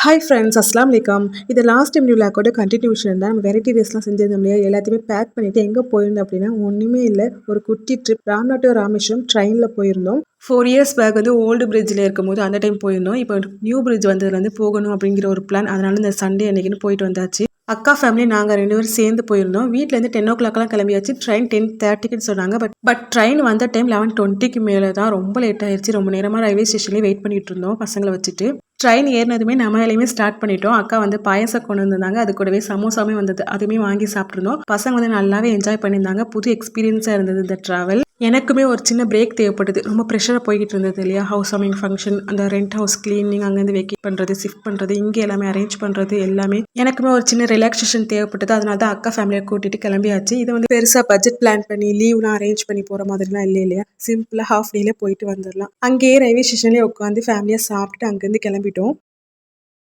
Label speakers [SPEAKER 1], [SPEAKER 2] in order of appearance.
[SPEAKER 1] Hi friends, அஸ்லாம் வலைக்கம். இது லாஸ்ட் டைம் விழாக்கோட கண்டினியூஷன் தான். நம்ம வெரைட்டி ரைஸ்லாம் செஞ்சிருந்தோம் இல்லையா, எல்லாத்தையுமே பேக் பண்ணிவிட்டு எங்கே போயிருந்தோம் அப்படின்னா ஒன்றுமே இல்லை, ஒரு குட்டி ட்ரிப் ராம்நாத் டு ராமேஸ்வரம் ட்ரெயினில் போயிருந்தோம். 4 இயர்ஸ் பேக் வந்து ஓல்டு பிரிட்ஜில் இருக்கும்போது அந்த டைம் போயிருந்தோம். இப்போ நியூ பிரிட்ஜ் வந்ததுலேருந்து போகணும் அப்படிங்கிற ஒரு பிளான். அதனால இந்த சண்டே அன்னைக்குன்னு போயிட்டு வந்தாச்சு. அக்கா ஃபேமிலி நாங்கள் 2 பேரும் சேர்ந்து போயிருந்தோம். வீட்டிலேருந்து 10 o'clockலாம் கிளம்பியாச்சு. ட்ரெயின் 10:30க்குன்னு சொன்னாங்க. பட் ட்ரெயின் வந்த டைம் 11:20க்கு மேலே தான். ரொம்ப லேட் ஆயிடுச்சு. ரொம்ப நேரமாக ரயில்வே ஸ்டேஷன்லேயே வெயிட் பண்ணிட்டு இருந்தோம் பசங்களை வச்சுட்டு. ட்ரெயின் ஏறினதுமே நம்ம வேலையுமே ஸ்டார்ட் பண்ணிட்டோம். அக்கா வந்து பாயசம் கொண்டு வந்திருந்தாங்க. அது கூடவே சமோசாமே வந்தது. அதுவுமே வாங்கி சாப்பிட்ருந்தோம். பசங்க வந்து நல்லாவே என்ஜாய் பண்ணியிருந்தாங்க. புது எக்ஸ்பீரியன்ஸாக இருந்தது இந்த ட்ராவல். எனக்குமே ஒரு சின்ன பிரேக் தேவைப்படுது. ரொம்ப ப்ரெஷராக போய்கிட்டு இருந்தது இல்லையா, ஹவுஸ் வார்மிங் ஃபங்க்ஷன், அந்த ரெண்ட் ஹவுஸ் க்ளீனிங், அங்கேருந்து வெக்கேட் பண்ணுறது, ஷிஃப்ட் பண்ணுறது, இங்கே எல்லாமே அரேஞ்ச் பண்ணுறது எல்லாமே எனக்குமே ஒரு சின்ன ரிலாக்ஸேஷன் தேவைப்பட்டது. அதனால தான் அக்கா ஃபேமிலியை கூட்டிகிட்டு கிளம்பியாச்சு. இது வந்து பெருசாக பட்ஜெட் பிளான் பண்ணி லீவ்லாம் அரேஞ்ச் பண்ணி போகிற மாதிரிலாம் இல்லை இல்லையா, சிம்பிளாக ஹாஃப் டேல போயிட்டு வந்துடலாம். அங்கேயே ரயில்வே ஸ்டேஷன்லேயே உட்காந்து ஃபேமிலியாக சாப்பிட்டு அங்கேருந்து கிளம்பிட்டோம்.